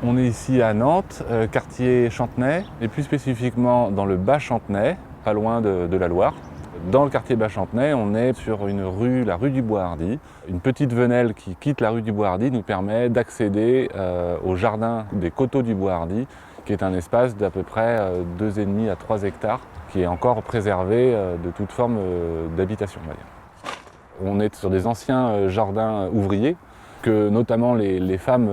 On est ici à Nantes, quartier Chantenay, et plus spécifiquement dans le Bas-Chantenay, pas loin de la Loire. Dans le quartier Bas-Chantenay, on est sur une rue, la rue du Bois-Hardy. Une petite venelle qui quitte la rue du Bois-Hardy nous permet d'accéder au jardin des Coteaux du Bois-Hardy, qui est un espace d'à peu près 2,5 à 3 hectares, qui est encore préservé de toute forme d'habitation, on va dire. On est sur des anciens jardins ouvriers, que notamment les femmes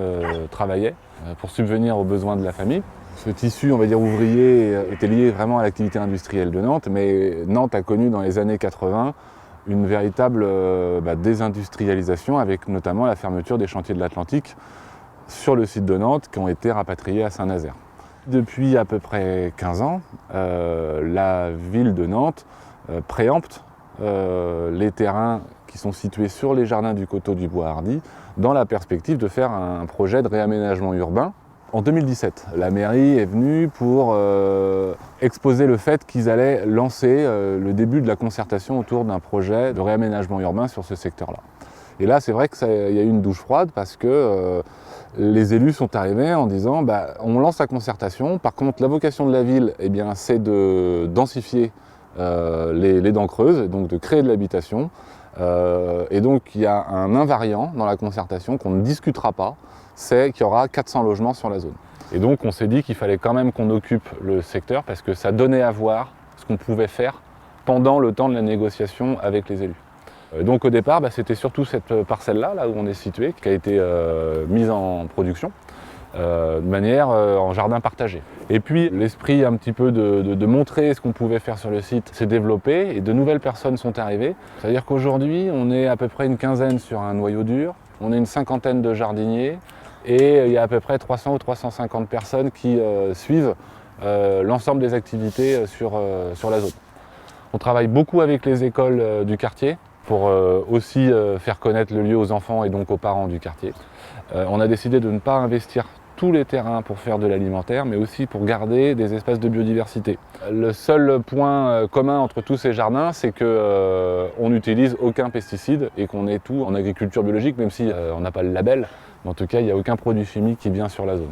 travaillaient pour subvenir aux besoins de la famille. Ce tissu, on va dire, ouvrier était lié vraiment à l'activité industrielle de Nantes, mais Nantes a connu dans les années 80 une véritable désindustrialisation, avec notamment la fermeture des chantiers de l'Atlantique sur le site de Nantes qui ont été rapatriés à Saint-Nazaire. Depuis à peu près 15 ans, la ville de Nantes préempte les terrains qui sont situés sur les jardins du Coteau du Bois-Hardy dans la perspective de faire un projet de réaménagement urbain. En 2017, la mairie est venue pour exposer le fait qu'ils allaient lancer le début de la concertation autour d'un projet de réaménagement urbain sur ce secteur-là. Et là, c'est vrai qu'il y a eu une douche froide parce que les élus sont arrivés en disant on lance la concertation, par contre la vocation de la ville, c'est de densifier les dents creuses, donc de créer de l'habitation. Et donc il y a un invariant dans la concertation qu'on ne discutera pas, c'est qu'il y aura 400 logements sur la zone. Et donc on s'est dit qu'il fallait quand même qu'on occupe le secteur parce que ça donnait à voir ce qu'on pouvait faire pendant le temps de la négociation avec les élus. Donc au départ, c'était surtout cette parcelle-là, là où on est situé, qui a été mise en production de manière en jardin partagé. Et puis l'esprit un petit peu de montrer ce qu'on pouvait faire sur le site s'est développé et de nouvelles personnes sont arrivées. C'est-à-dire qu'aujourd'hui, on est à peu près une quinzaine sur un noyau dur, on est une cinquantaine de jardiniers et il y a à peu près 300 ou 350 personnes qui suivent l'ensemble des activités sur la zone. On travaille beaucoup avec les écoles du quartier pour aussi faire connaître le lieu aux enfants et donc aux parents du quartier. On a décidé de ne pas investir tous les terrains pour faire de l'alimentaire, mais aussi pour garder des espaces de biodiversité. Le seul point commun entre tous ces jardins, c'est qu'on n'utilise aucun pesticide et qu'on est tout en agriculture biologique, même si on n'a pas le label. Mais en tout cas, il n'y a aucun produit chimique qui vient sur la zone.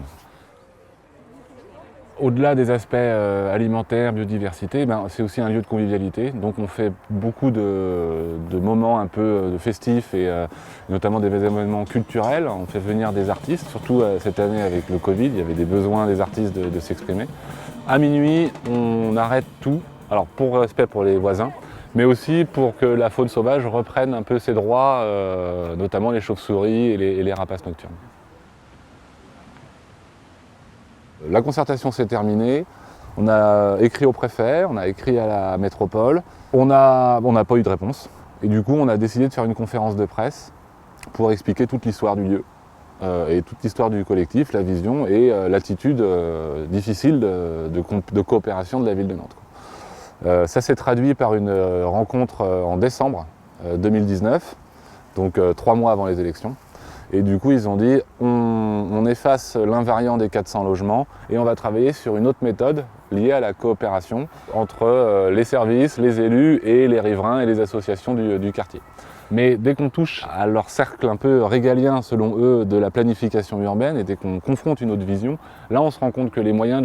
Au-delà des aspects alimentaires, biodiversité, c'est aussi un lieu de convivialité. Donc on fait beaucoup de moments un peu festifs et notamment des événements culturels. On fait venir des artistes, surtout cette année avec le Covid, il y avait des besoins des artistes de s'exprimer. À minuit, on arrête tout, alors pour respect pour les voisins, mais aussi pour que la faune sauvage reprenne un peu ses droits, notamment les chauves-souris et les rapaces nocturnes. La concertation s'est terminée, on a écrit au préfet, on a écrit à la métropole, on n'a pas eu de réponse. Et du coup, on a décidé de faire une conférence de presse pour expliquer toute l'histoire du lieu et toute l'histoire du collectif, la vision et l'attitude difficile de coopération de la ville de Nantes. Ça s'est traduit par une rencontre en décembre 2019, donc 3 mois avant les élections. Et du coup, ils ont dit on efface l'invariant des 400 logements et on va travailler sur une autre méthode liée à la coopération entre les services, les élus et les riverains et les associations du quartier. Mais dès qu'on touche à leur cercle un peu régalien, selon eux, de la planification urbaine et dès qu'on confronte une autre vision, là on se rend compte que les moyens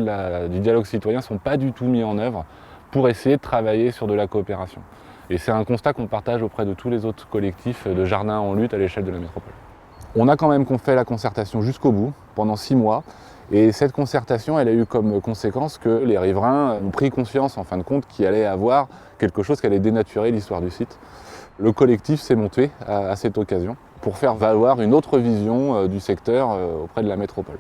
du dialogue citoyen ne sont pas du tout mis en œuvre pour essayer de travailler sur de la coopération. Et c'est un constat qu'on partage auprès de tous les autres collectifs de jardins en lutte à l'échelle de la métropole. On a quand même fait la concertation jusqu'au bout, pendant 6 mois, et cette concertation, elle a eu comme conséquence que les riverains ont pris conscience, en fin de compte, qu'il allait avoir quelque chose qui allait dénaturer l'histoire du site. Le collectif s'est monté à cette occasion pour faire valoir une autre vision du secteur auprès de la métropole.